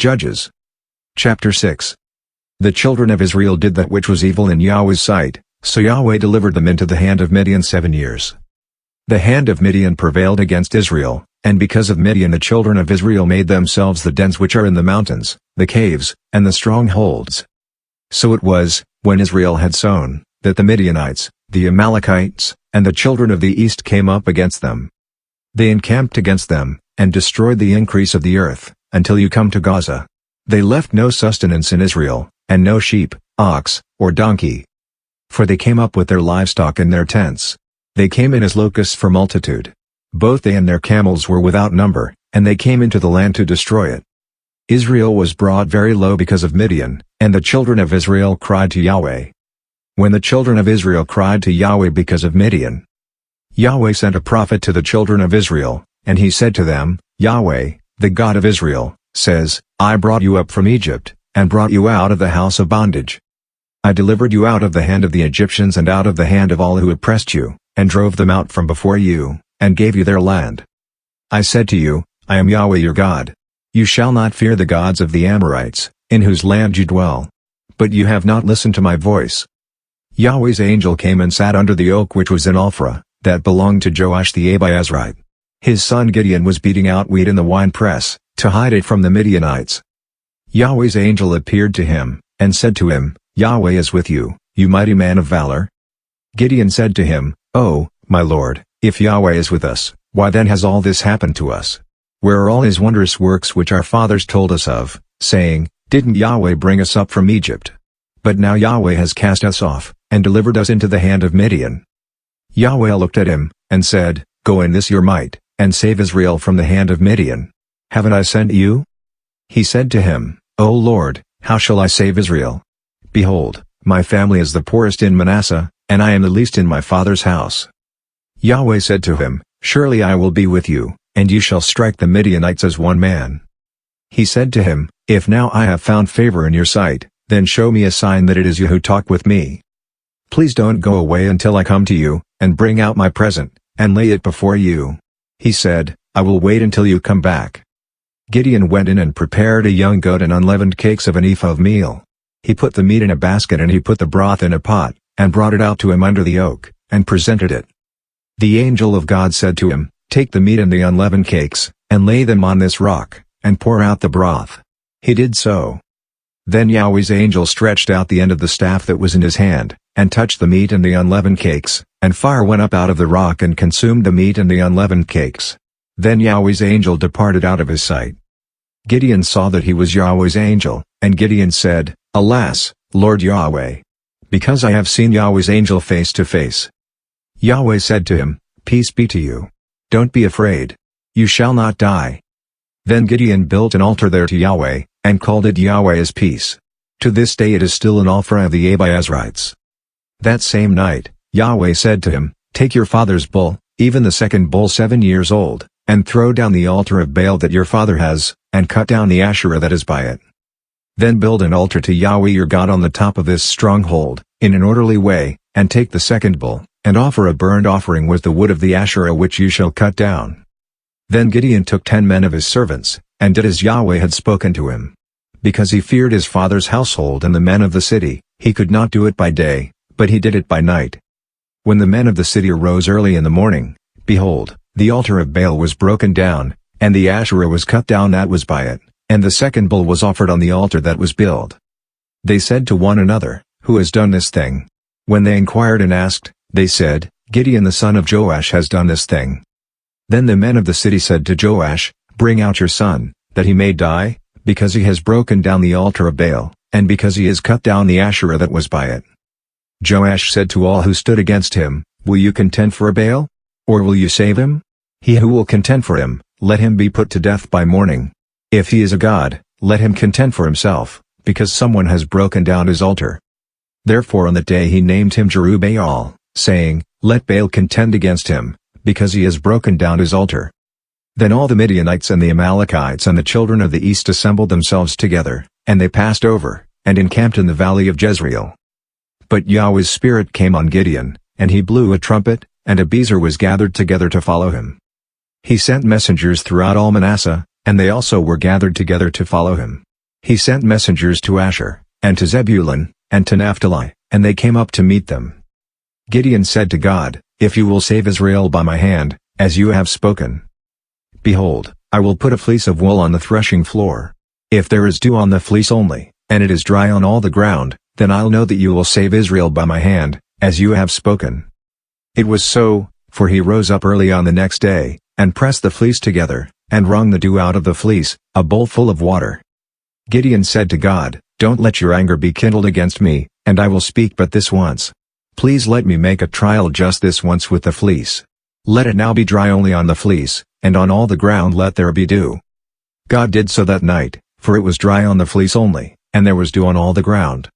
Judges. Chapter 6. The children of Israel did that which was evil in Yahweh's sight, so Yahweh delivered them into the hand of Midian 7 years. The hand of Midian prevailed against Israel, and because of Midian the children of Israel made themselves the dens which are in the mountains, the caves, and the strongholds. So it was, when Israel had sown, that the Midianites, the Amalekites, and the children of the east came up against them. They encamped against them, and destroyed the increase of the earth, until you come to Gaza. They left no sustenance in Israel, and no sheep, ox, or donkey. For they came up with their livestock in their tents. They came in as locusts for multitude. Both they and their camels were without number, and they came into the land to destroy it. Israel was brought very low because of Midian, and the children of Israel cried to Yahweh. When the children of Israel cried to Yahweh because of Midian, Yahweh sent a prophet to the children of Israel, and he said to them, Yahweh, the God of Israel, says, I brought you up from Egypt, and brought you out of the house of bondage. I delivered you out of the hand of the Egyptians and out of the hand of all who oppressed you, and drove them out from before you, and gave you their land. I said to you, I am Yahweh your God. You shall not fear the gods of the Amorites, in whose land you dwell. But you have not listened to my voice. Yahweh's angel came and sat under the oak which was in Ophrah, that belonged to Joash the Abiezrite. His son Gideon was beating out wheat in the winepress, to hide it from the Midianites. Yahweh's angel appeared to him, and said to him, Yahweh is with you, you mighty man of valor. Gideon said to him, Oh, my Lord, if Yahweh is with us, why then has all this happened to us? Where are all his wondrous works which our fathers told us of, saying, Didn't Yahweh bring us up from Egypt? But now Yahweh has cast us off, and delivered us into the hand of Midian. Yahweh looked at him, and said, Go in this your might, and save Israel from the hand of Midian. Haven't I sent you? He said to him, O Lord, how shall I save Israel? Behold, my family is the poorest in Manasseh, and I am the least in my father's house. Yahweh said to him, Surely I will be with you, and you shall strike the Midianites as one man. He said to him, If now I have found favor in your sight, then show me a sign that it is you who talk with me. Please don't go away until I come to you, and bring out my present, and lay it before you. He said, I will wait until you come back. Gideon went in and prepared a young goat and unleavened cakes of an ephah of meal. He put the meat in a basket and he put the broth in a pot, and brought it out to him under the oak, and presented it. The angel of God said to him, Take the meat and the unleavened cakes, and lay them on this rock, and pour out the broth. He did so. Then Yahweh's angel stretched out the end of the staff that was in his hand, and touched the meat and the unleavened cakes, and fire went up out of the rock and consumed the meat and the unleavened cakes. Then Yahweh's angel departed out of his sight. Gideon saw that he was Yahweh's angel, and Gideon said, Alas, Lord Yahweh! Because I have seen Yahweh's angel face to face. Yahweh said to him, Peace be to you. Don't be afraid. You shall not die. Then Gideon built an altar there to Yahweh, and called it Yahweh is Peace. To this day it is still in Ophrah of the Abiezrites. That same night, Yahweh said to him, Take your father's bull, even the second bull 7 years old, and throw down the altar of Baal that your father has, and cut down the Asherah that is by it. Then build an altar to Yahweh your God on the top of this stronghold, in an orderly way, and take the second bull, and offer a burnt offering with the wood of the Asherah which you shall cut down. Then Gideon took 10 men of his servants, and did as Yahweh had spoken to him. Because he feared his father's household and the men of the city, he could not do it by day, but he did it by night. When the men of the city arose early in the morning, behold, the altar of Baal was broken down, and the Asherah was cut down that was by it, and the second bull was offered on the altar that was built. They said to one another, Who has done this thing? When they inquired and asked, they said, Gideon the son of Joash has done this thing. Then the men of the city said to Joash, Bring out your son, that he may die, because he has broken down the altar of Baal, and because he has cut down the Asherah that was by it. Joash said to all who stood against him, Will you contend for Baal? Or will you save him? He who will contend for him, let him be put to death by morning. If he is a god, let him contend for himself, because someone has broken down his altar. Therefore on that day he named him Jerubbaal, saying, Let Baal contend against him, because he has broken down his altar. Then all the Midianites and the Amalekites and the children of the east assembled themselves together, and they passed over, and encamped in the valley of Jezreel. But Yahweh's Spirit came on Gideon, and he blew a trumpet, and Abiezer was gathered together to follow him. He sent messengers throughout all Manasseh, and they also were gathered together to follow him. He sent messengers to Asher, and to Zebulun, and to Naphtali, and they came up to meet them. Gideon said to God, "If you will save Israel by my hand, as you have spoken, behold, I will put a fleece of wool on the threshing floor. If there is dew on the fleece only, and it is dry on all the ground, then I'll know that you will save Israel by my hand, as you have spoken." It was so, for he rose up early on the next day, and pressed the fleece together, and wrung the dew out of the fleece, a bowl full of water. Gideon said to God, "Don't let your anger be kindled against me, and I will speak but this once. Please let me make a trial just this once with the fleece. Let it now be dry only on the fleece, and on all the ground let there be dew." God did so that night, for it was dry on the fleece only, and there was dew on all the ground.